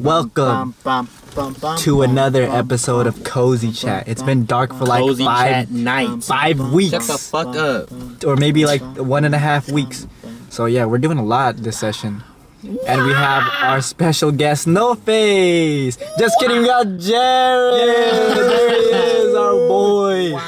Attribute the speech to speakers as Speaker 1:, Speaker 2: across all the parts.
Speaker 1: Welcome to another episode of Cozy Chat. It's been dark for like
Speaker 2: Cozy Chat
Speaker 1: 5 weeks.
Speaker 2: Shut the fuck up.
Speaker 1: Or maybe like 1.5 weeks. So yeah, we're doing a lot this session. And we have our special guest, No Face. Just kidding, we got Jared. There he is, our boy.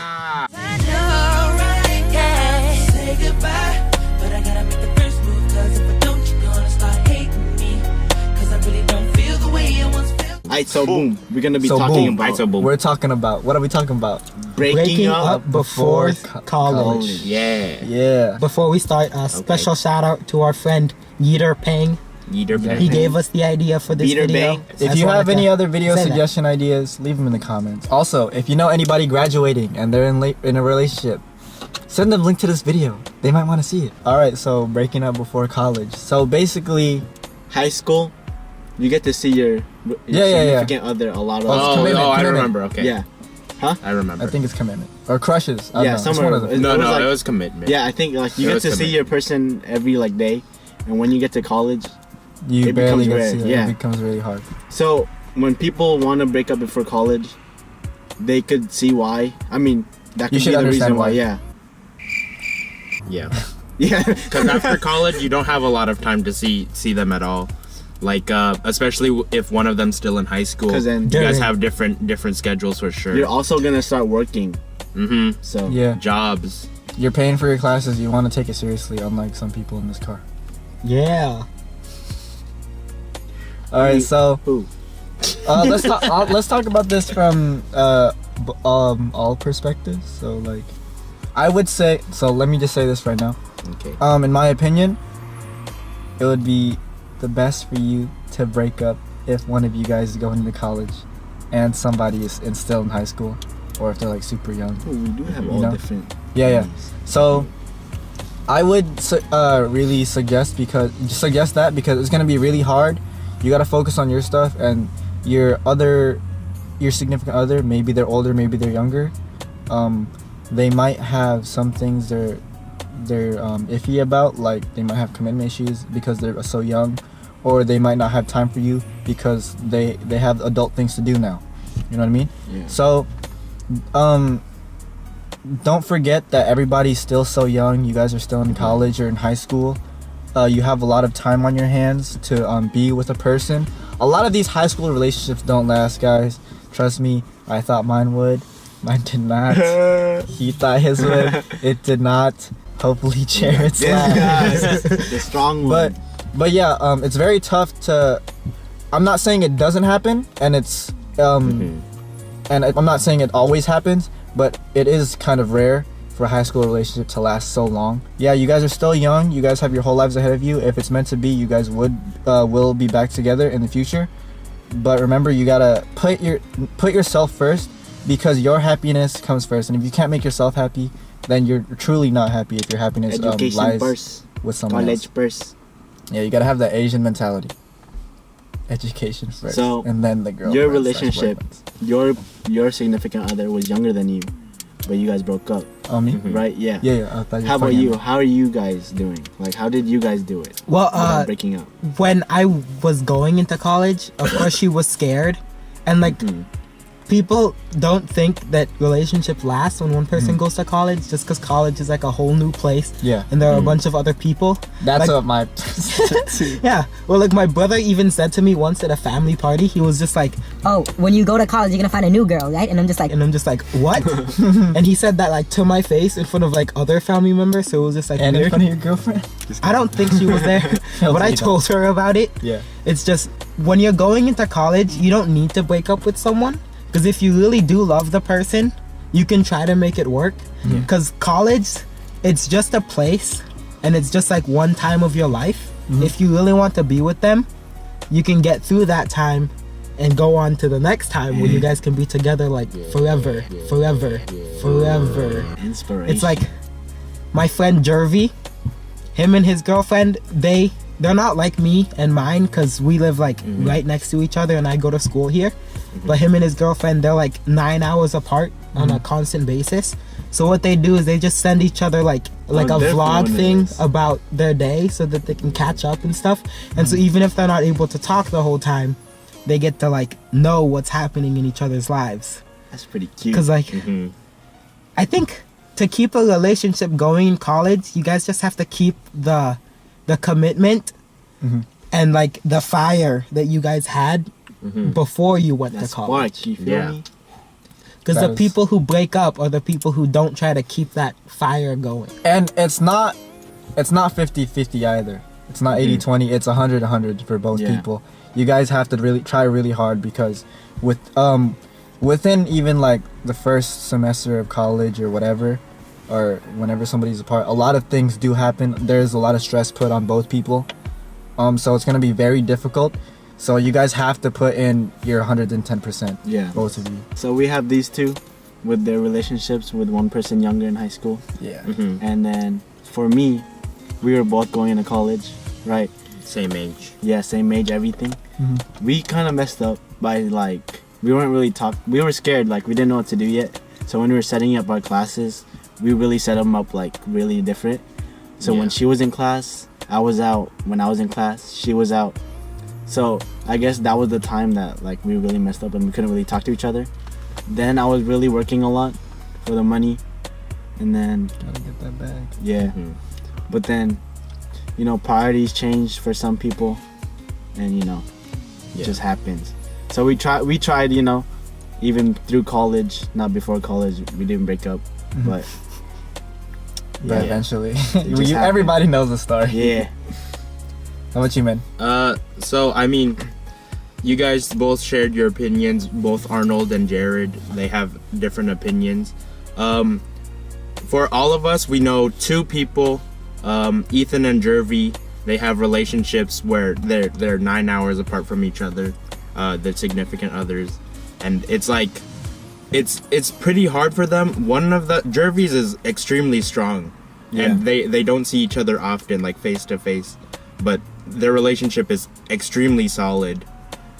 Speaker 3: Alright, so boom. We're gonna be talking about.
Speaker 1: We're talking about. What are we talking about?
Speaker 3: Breaking up
Speaker 4: before college.
Speaker 1: Yeah.
Speaker 4: Before we start, a special shout out to our friend Yeeter Pang. He gave us the idea for this
Speaker 3: Yeeter
Speaker 4: video.
Speaker 3: Bang.
Speaker 1: If you have any other video suggestion ideas, leave them in the comments. Also, if you know anybody graduating and they're in a relationship, send them a link to this video. They might want to see it. Alright, so breaking up before college. So basically,
Speaker 3: High school, you get to see your significant other a lot of.
Speaker 2: I remember. Okay.
Speaker 3: Yeah. Huh?
Speaker 2: I remember.
Speaker 1: I think it's commitment. Or crushes. I don't know. It's
Speaker 3: somewhere.
Speaker 1: one of them.
Speaker 2: It was commitment.
Speaker 3: Yeah, I think like you
Speaker 2: It
Speaker 3: get
Speaker 2: was
Speaker 3: to see your person every like day, and when you get to college,
Speaker 1: You
Speaker 3: it
Speaker 1: barely
Speaker 3: becomes
Speaker 1: get to
Speaker 3: rare,
Speaker 1: see it.
Speaker 3: yeah.
Speaker 1: It becomes really hard.
Speaker 3: so when people want to break up before college, they could see why. I mean, that
Speaker 1: You
Speaker 3: could
Speaker 1: should
Speaker 3: be the
Speaker 1: understand
Speaker 3: reason why.
Speaker 1: why.
Speaker 3: Yeah.
Speaker 2: Yeah.
Speaker 3: Yeah.
Speaker 2: Because after college, you don't have a lot of time to see them at all. Like, especially if one of them's still in high school.
Speaker 3: 'Cause then-
Speaker 2: you guys have different schedules for sure.
Speaker 3: You're also gonna start working.
Speaker 2: Mm-hmm.
Speaker 3: So
Speaker 1: Yeah.
Speaker 2: Jobs.
Speaker 1: You're paying for your classes. You want to take it seriously, unlike some people in this car.
Speaker 4: Yeah.
Speaker 1: Alright, so
Speaker 3: Who?
Speaker 1: let's talk about this from all perspectives. So like, I would say. So let me just say this right now.
Speaker 2: Okay.
Speaker 1: In my opinion, it would be the best for you to break up if one of you guys is going to college and somebody is still in high school, or if they're like super young.
Speaker 3: Oh, we do have
Speaker 1: You
Speaker 3: all
Speaker 1: know?
Speaker 3: different.
Speaker 1: Yeah.
Speaker 3: things.
Speaker 1: So I would really suggest that because it's gonna be really hard. You gotta focus on your stuff, and your significant other, maybe they're older, maybe they're younger. They might have some things they're iffy about, like they might have commitment issues because they're so young, or they might not have time for you because they have adult things to do now. You know what I mean?
Speaker 3: Yeah.
Speaker 1: So don't forget that everybody's still so young. You guys are still in college or in high school. You have a lot of time on your hands to be with a person. A lot of these high school relationships don't last, guys. Trust me, I thought mine would. Mine did not. He thought his would. It did not. Hopefully Jared's last.
Speaker 3: The strong one.
Speaker 1: But yeah, it's very tough to. I'm not saying it doesn't happen, and it's and I'm not saying it always happens, but it is kind of rare for a high school relationship to last so long. Yeah, you guys are still young. You guys have your whole lives ahead of you. If it's meant to be, you guys will be back together in the future. But remember, you gotta put yourself first, because your happiness comes first. And if you can't make yourself happy, then you're truly not happy. If your happiness
Speaker 3: Education
Speaker 1: lies
Speaker 3: first.
Speaker 1: with someone
Speaker 3: College
Speaker 1: else.
Speaker 3: first.
Speaker 1: Yeah, you gotta have that Asian mentality. Education first,
Speaker 3: So,
Speaker 1: and then the girl.
Speaker 3: Your relationship, your significant other was younger than you, but you guys broke up,
Speaker 1: Oh, me?
Speaker 3: right? Yeah.
Speaker 1: Yeah. I thought
Speaker 3: How about you? How are you guys doing? Like, how did you guys do it?
Speaker 4: Well,
Speaker 3: Without breaking up.
Speaker 4: when I was going into college, of course she was scared, and like people don't think that relationships last when one person goes to college, just because college is like a whole new place.
Speaker 1: Yeah.
Speaker 4: And there are a bunch of other people.
Speaker 1: That's
Speaker 4: like,
Speaker 1: what my.
Speaker 4: Yeah. Well, like my brother even said to me once at a family party, he was just like,
Speaker 5: "Oh, when you go to college, you're gonna find a new girl, right?" And I'm just like,
Speaker 4: what? And he said that like to my face in front of like other family members, so it was just like
Speaker 1: And in
Speaker 4: weird.
Speaker 1: front of your girlfriend.
Speaker 4: I don't think she was there, but I told her about it.
Speaker 1: Yeah.
Speaker 4: It's just when you're going into college, you don't need to break up with someone, because if you really do love the person, you can try to make it work. Because college, it's just a place, and it's just like one time of your life. If you really want to be with them, you can get through that time and go on to the next time where you guys can be together like forever.
Speaker 3: Inspiration.
Speaker 4: It's like my friend Jervy, him and his girlfriend, they're not like me and mine, because we live like right next to each other and I go to school here. But him and his girlfriend, they're like 9 hours apart on a constant basis. So what they do is they just send each other like a
Speaker 3: they're
Speaker 4: vlog thing
Speaker 3: phenomenals.
Speaker 4: about their day so that they can catch up and stuff. And so even if they're not able to talk the whole time, they get to like know what's happening in each other's lives.
Speaker 3: That's pretty cute.
Speaker 4: Because like
Speaker 2: Hmm.
Speaker 4: I think to keep a relationship going in college, you guys just have to keep the commitment
Speaker 1: Mhm.
Speaker 4: and like the fire that you guys had before you went
Speaker 3: That
Speaker 4: to college.
Speaker 3: spark, you feel
Speaker 2: Yeah.
Speaker 3: me?
Speaker 4: Because
Speaker 1: That
Speaker 4: the
Speaker 1: is-
Speaker 4: people who break up are the people who don't try to keep that fire going.
Speaker 1: And it's not 50-50 either. It's not 80-20, it's 100-100 for both
Speaker 3: Yeah.
Speaker 1: people. You guys have to really try really hard, because within even like the first semester of college or whatever, or whenever somebody's apart, a lot of things do happen. There's a lot of stress put on both people. So it's gonna be very difficult. So you guys have to put in your 110%.
Speaker 3: Yeah.
Speaker 1: Both of you.
Speaker 3: So we have these two with their relationships with one person younger in high school.
Speaker 1: Yeah.
Speaker 2: Hmm.
Speaker 3: And then for me, we were both going into college, right?
Speaker 2: Same age.
Speaker 3: Yeah, same age, everything.
Speaker 1: Mhm.
Speaker 3: We kind of messed up by like, we weren't really we were scared, like we didn't know what to do yet. So when we were setting up our classes, we really set them up like really different. So when
Speaker 2: Yeah.
Speaker 3: she was in class, I was out. When I was in class, she was out. So I guess that was the time that like we really messed up and we couldn't really talk to each other. Then I was really working a lot for the money, and then
Speaker 1: Gotta get that bag.
Speaker 3: yeah.
Speaker 2: Mhm.
Speaker 3: But then, you know, priorities change for some people, and you know,
Speaker 2: Yeah.
Speaker 3: it just happens. So we tried, you know, even through college, not before college, we didn't break up, but
Speaker 1: But
Speaker 3: Yeah.
Speaker 1: eventually,
Speaker 3: just happened.
Speaker 1: everybody knows the story.
Speaker 3: yeah,
Speaker 1: How about you, man?
Speaker 2: So I mean, you guys both shared your opinions. Both Arnold and Jared, they have different opinions. For all of us, we know two people, Ethan and Jervy. They have relationships where they're 9 hours apart from each other, their significant others, and it's like, it's pretty hard for them. One of the Jervy's is extremely strong, and they don't see each other often, like face to face, but their relationship is extremely solid.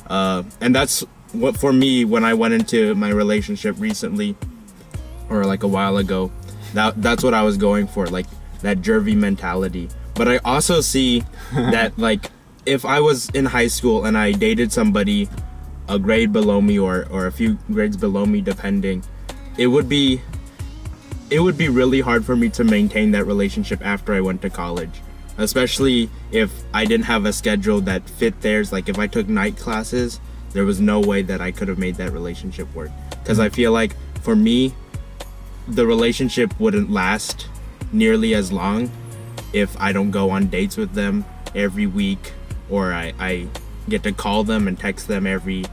Speaker 2: And that's what, for me, when I went into my relationship recently, or like a while ago, that's what I was going for, like that Jervy mentality. But I also see that, like, if I was in high school and I dated somebody a grade below me or a few grades below me, depending, it would be really hard for me to maintain that relationship after I went to college, especially if I didn't have a schedule that fit theirs. Like if I took night classes, there was no way that I could have made that relationship work, because I feel like for me the relationship wouldn't last nearly as long if I don't go on dates with them every week, or I get to call them and text them every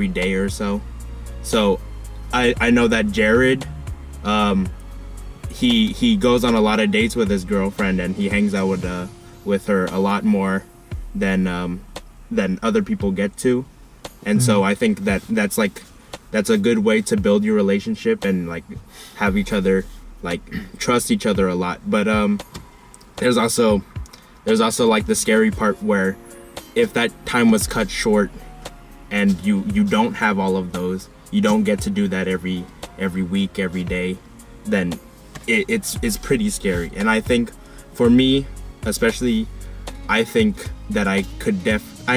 Speaker 2: day or so. So I know that Jared, he goes on a lot of dates with his girlfriend, and he hangs out with her a lot more than other people get to. And so I think that's a good way to build your relationship and like have each other, like, trust each other a lot. But there's also like the scary part where if that time was cut short and you don't have all of those, you don't get to do that every week, every day, then it's pretty scary. And I think for me especially, I think that I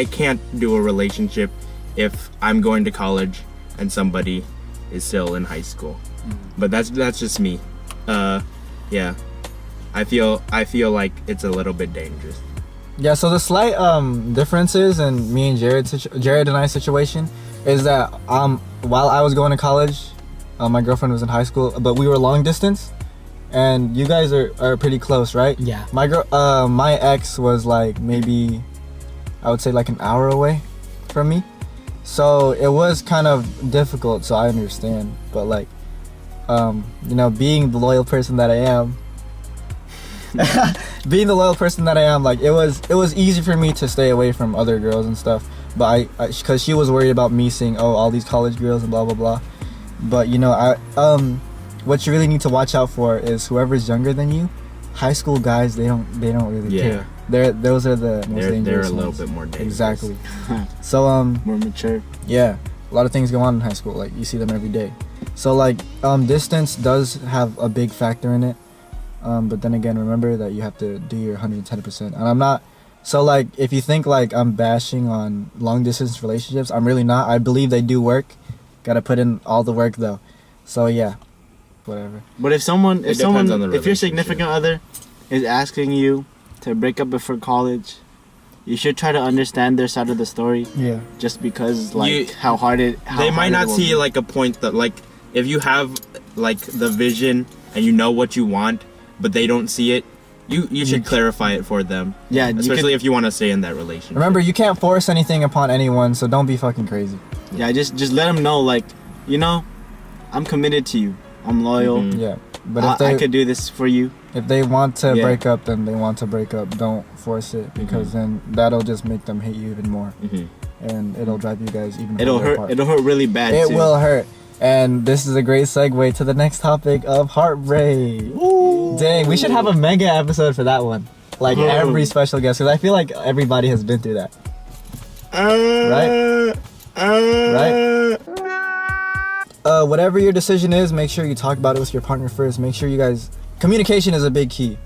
Speaker 2: can't do a relationship if I'm going to college and somebody is still in high school. But that's just me. Yeah, I feel like it's a little bit dangerous.
Speaker 1: Yeah, so the slight differences in me and Jared and I's situation is that while I was going to college, my girlfriend was in high school, but we were long distance, and you guys are pretty close, right?
Speaker 4: Yeah.
Speaker 1: My ex was like maybe, I would say like an hour away from me, so it was kind of difficult. So I understand, but like, you know, being the loyal person that I am. Like it was easy for me to stay away from other girls and stuff, but because she was worried about me seeing all these college girls and blah blah blah. But you know, what you really need to watch out for is whoever's younger than you. High school guys, they don't really care. Those are the most dangerous.
Speaker 2: They're a little
Speaker 1: ones.
Speaker 2: bit more dangerous.
Speaker 1: Exactly. So
Speaker 3: more mature.
Speaker 1: yeah, a lot of things go on in high school. Like you see them every day. So like distance does have a big factor in it. But then again, remember that you have to do your 110%. And I'm not So like, if you think like I'm bashing on long distance relationships, I'm really not. I believe they do work. Gotta put in all the work though. So yeah, whatever.
Speaker 3: But if someone,
Speaker 2: It depends on the
Speaker 3: if your
Speaker 2: relationship.
Speaker 3: significant other is asking you to break up before college, you should try to understand their side of the story.
Speaker 1: Yeah.
Speaker 3: Just because, like,
Speaker 2: You-
Speaker 3: how hard it.
Speaker 2: They might not see like a point that like if you have like the vision and you know what you want, but they don't see it. You should clarify it for them.
Speaker 3: Yeah,
Speaker 2: especially if you want to stay in that relationship.
Speaker 1: Remember, you can't force anything upon anyone, so don't be fucking crazy.
Speaker 3: Yeah, just let them know, like, you know, I'm committed to you. I'm loyal.
Speaker 2: Mhm.
Speaker 1: Yeah. But
Speaker 3: I could do this for you.
Speaker 1: if they want to
Speaker 3: Yeah.
Speaker 1: break up, then they want to break up. Don't force it, because then that'll just make them hate you even more,
Speaker 2: Mhm.
Speaker 1: and it'll drive you guys even
Speaker 3: It'll
Speaker 1: further
Speaker 3: hurt.
Speaker 1: apart.
Speaker 3: It'll hurt really bad.
Speaker 1: It
Speaker 3: too.
Speaker 1: will hurt. And this is a great segue to the next topic of heartbreak. Dang, we should have a mega episode for that one. Like
Speaker 3: Ooh.
Speaker 1: every special guest, because I feel like everybody has been through that. Right? Whatever your decision is, make sure you talk about it with your partner first. Make sure you guys... Communication is a big key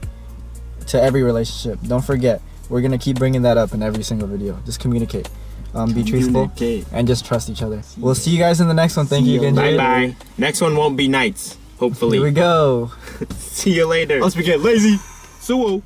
Speaker 1: to every relationship. Don't forget. We're going to keep bringing that up in every single video. Just communicate. Be truthful.
Speaker 3: Communicate.
Speaker 1: And just trust each other. We'll see you guys in the next one. Thank
Speaker 3: See
Speaker 1: you
Speaker 3: you
Speaker 1: again,
Speaker 2: Bye
Speaker 1: Jared.
Speaker 2: bye. Next one won't be nights. Hopefully.
Speaker 1: Here we go.
Speaker 2: See you later.
Speaker 3: Unless we get lazy.
Speaker 2: Suwo.